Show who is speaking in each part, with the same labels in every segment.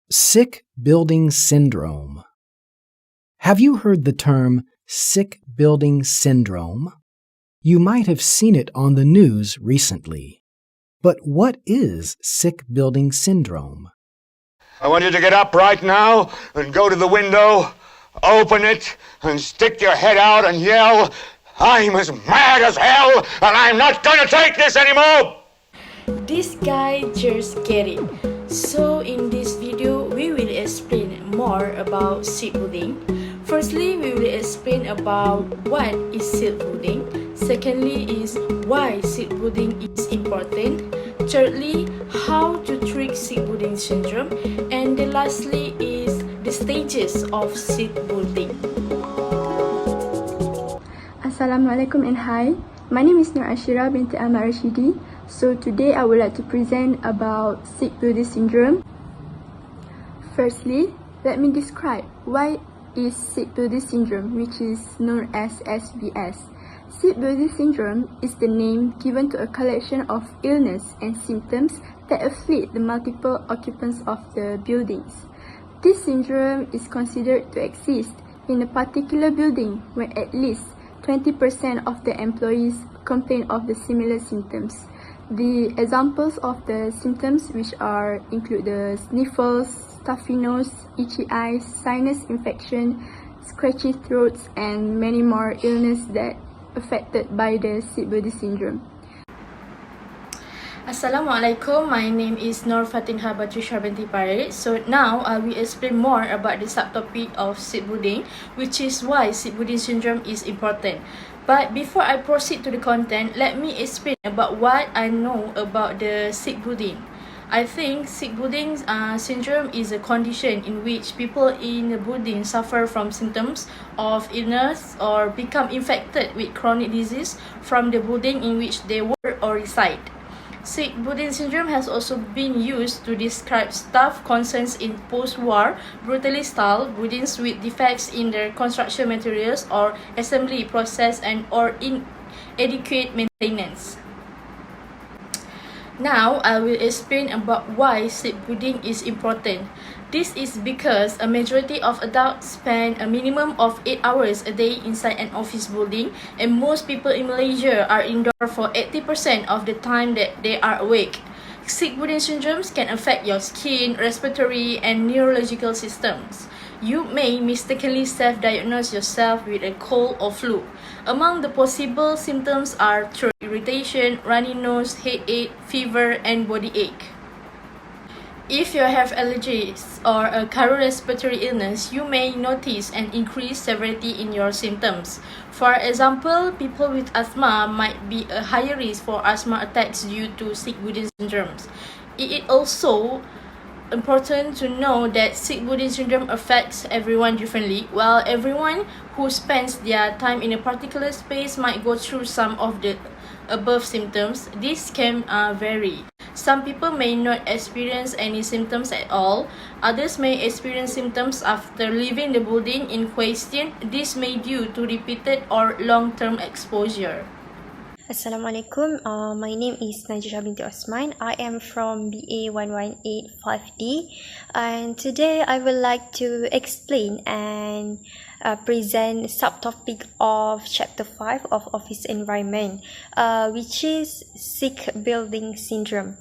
Speaker 1: Sick building syndrome. Have you heard the term sick building syndrome? You might have seen it on the news recently. But what is sick building syndrome?
Speaker 2: I want you to get up right now and go to the window, open it, and stick your head out and yell, "I'm as mad as hell, and I'm not gonna take this anymore!"
Speaker 3: This guy just get it. So in this video, we will explain more about seed building. Firstly, we will explain about what is seed building. Secondly is why seed building is important. Thirdly, how to treat seed building syndrome. And then lastly is the stages of seed building.
Speaker 4: Assalamualaikum and hi. My name is ASSYIRA BINTI RASHIDI. So today I would like to present about sick building syndrome. Firstly, let me describe why is sick building syndrome, which is known as SBS. Sick building syndrome is the name given to a collection of illness and symptoms that afflict the multiple occupants of the buildings. This syndrome is considered to exist in a particular building when at least 20% of the employees complain of the similar symptoms. The examples of the symptoms include the sniffles, stuffy nose, itchy eyes, sinus infection, scratchy throats, and many more illnesses that affected by the sick building syndrome.
Speaker 3: Assalamualaikum, my name is NURFATINHA BATRISYIA binti PARID. So now I will explain more about the subtopic of seed building, which is why seed building syndrome is important. But before I proceed to the content, let me explain about what I know about the sick building. I think sick building syndrome is a condition in which people in the building suffer from symptoms of illness or become infected with chronic disease from the building in which they work or reside. Sick building syndrome has also been used to describe staff concerns in post-war brutalist style buildings with defects in their construction materials or assembly process and or inadequate maintenance. Now I will explain about why sick building is important. This is because a majority of adults spend a minimum of 8 hours a day inside an office building, and most people in Malaysia are indoors for 80% of the time that they are awake. Sick building syndromes can affect your skin, respiratory, and neurological systems. You may mistakenly self-diagnose yourself with a cold or flu. Among the possible symptoms are throat irritation, runny nose, headache, fever, and body ache. If you have allergies or a cardiorespiratory illness, you may notice an increased severity in your symptoms. For example, people with asthma might be a higher risk for asthma attacks due to sick building syndromes. It is also important to know that sick building syndrome affects everyone differently. While everyone who spends their time in a particular space might go through some of the above symptoms, this can vary. Some people may not experience any symptoms at all. Others may experience symptoms after leaving the building in question. This may be due to repeated or long-term exposure.
Speaker 5: Assalamualaikum. My name is NAJIHA binti Osman. I am from BA 1185D, and today I would like to explain and present subtopic of chapter 5 of office environment, which is sick building syndrome.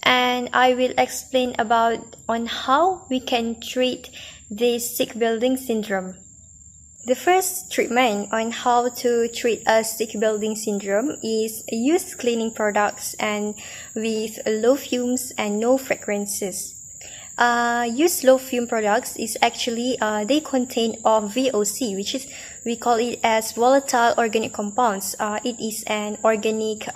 Speaker 5: And I will explain about on how we can treat this sick building syndrome. The first treatment on how to treat a sick building syndrome is use cleaning products and with low fumes and no fragrances. Use low fume products is actually they contain of VOC, which is we call it as volatile organic compounds. It is an organic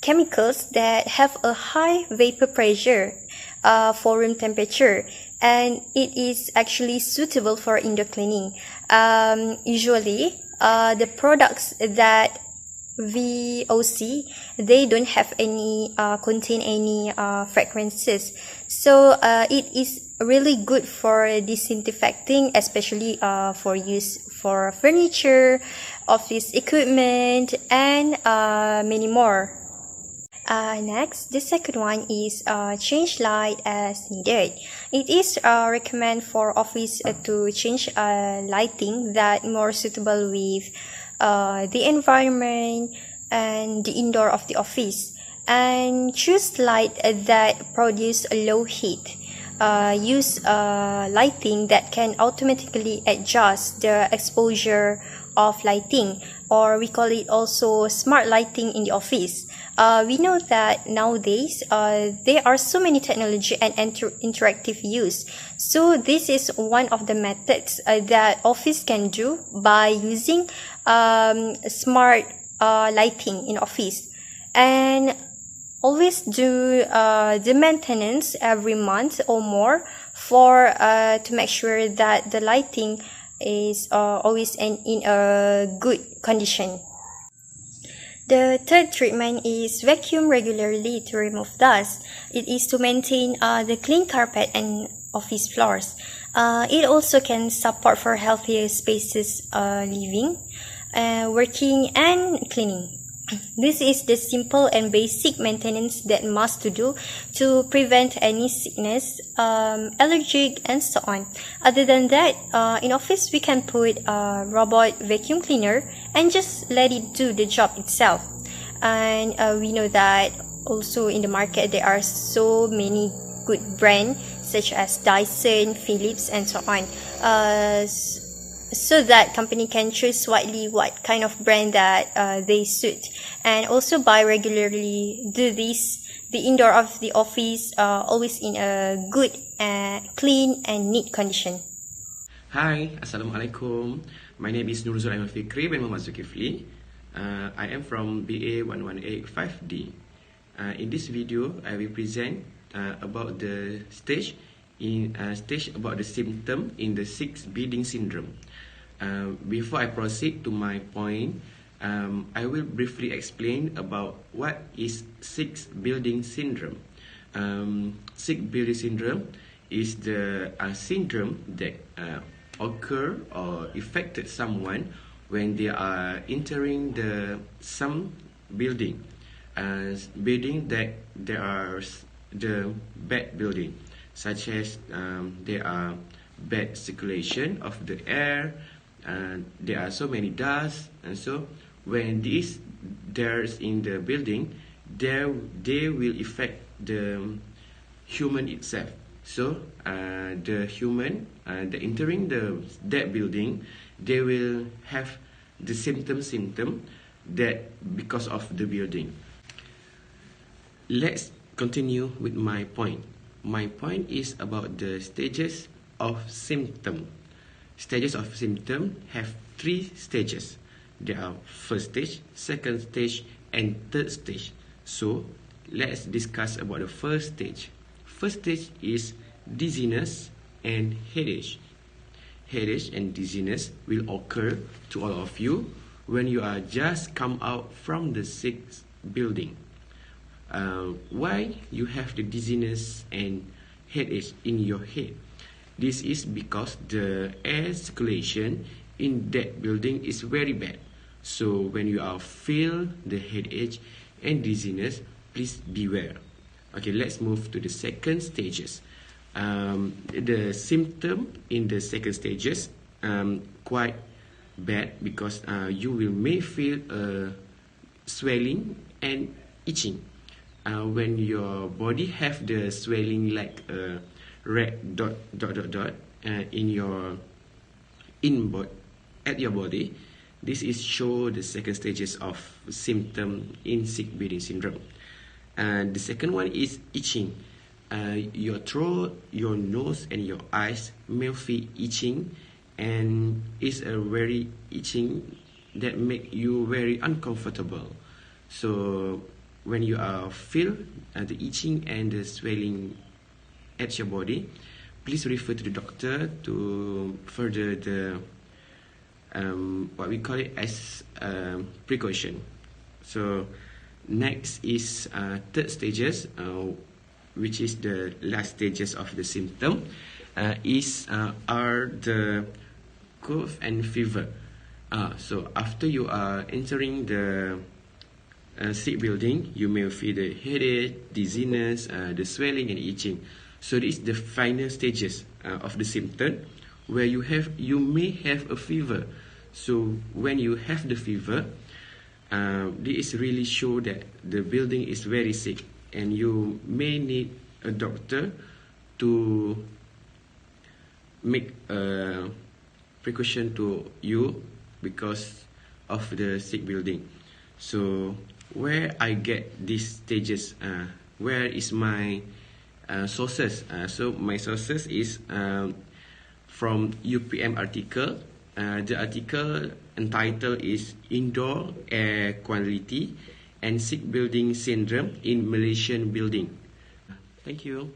Speaker 5: chemicals that have a high vapor pressure for room temperature, and it is actually suitable for indoor cleaning. Usually, the products that VOC, they don't have any contain any fragrances, so it is really good for disinfecting, especially for use for furniture, office equipment, and many more. Next, the second one is change light as needed. It is recommend for office to change lighting that more suitable with the environment and the indoor of the office, and choose light that produce low heat. Use lighting that can automatically adjust the exposure of lighting, or we call it also smart lighting in the office. We know that nowadays there are so many technology and interactive use. So this is one of the methods that office can do by using smart lighting in office. And always do the maintenance every month or more for to make sure that the lighting is always in a good condition. The third treatment is vacuum regularly to remove dust. It is to maintain the clean carpet and office floors. It also can support for healthier spaces living, working and cleaning. This is the simple and basic maintenance that must to do to prevent any sickness, allergic and so on. Other than that, in office we can put a robot vacuum cleaner and just let it do the job itself. And we know that also in the market there are so many good brands such as Dyson, Philips and so on. So that company can choose widely what kind of brand that they suit, and also buy regularly. Do this, the indoor of the office always in a good, clean and neat condition.
Speaker 6: Hi, Assalamualaikum. My name is NURZUL FIKRI bin ZULKEFLI. I am from BA 118 5D. In this video, I will present about the stage about the symptom in the sick building syndrome. Before I proceed to my point, I will briefly explain about what is sick building syndrome. Sick building syndrome is the syndrome that occur or affected someone when they are entering some building. Building that there are the bad building, such as there are bad circulation of the air, there are so many dust, and so when there's in the building, they will affect the human itself. So the human the entering that building, they will have the symptom that because of the building. Let's continue with my point. My point is about the stages of symptom. Stages of symptom have 3 stages. There are first stage, second stage, and third stage. So let's discuss about the first stage. First stage is dizziness and headache. Headache and dizziness will occur to all of you when you are just come out from the sick building. Why you have the dizziness and headache in your head? This is because the air circulation in that building is very bad. So when you are feel the headache and dizziness, please beware. Okay, let's move to the second stages. The symptom in the second stages quite bad because you may feel swelling and itching. When your body have the swelling like a red dot in your at your body, this is show the second stages of symptom in sick building syndrome. The second one is itching. Your throat, your nose, and your eyes may feel itching, and it's a very itching that make you very uncomfortable. So when you feel the itching and the swelling at your body, please refer to the doctor to further the what we call it as precaution. So next is third stages, which is the last stages of the symptom, are the cough and fever. So after you are entering sick building, you may feel the headache, dizziness, the swelling and itching. So this is the final stages of the symptom, where you may have a fever. So when you have the fever, this really show that the building is very sick, and you may need a doctor to make a precaution to you because of the sick building. So where I get these stages, where is my sources? So my sources is from UPM article. The article entitled is Indoor Air Quality and Sick Building Syndrome in Malaysian Building. Thank you.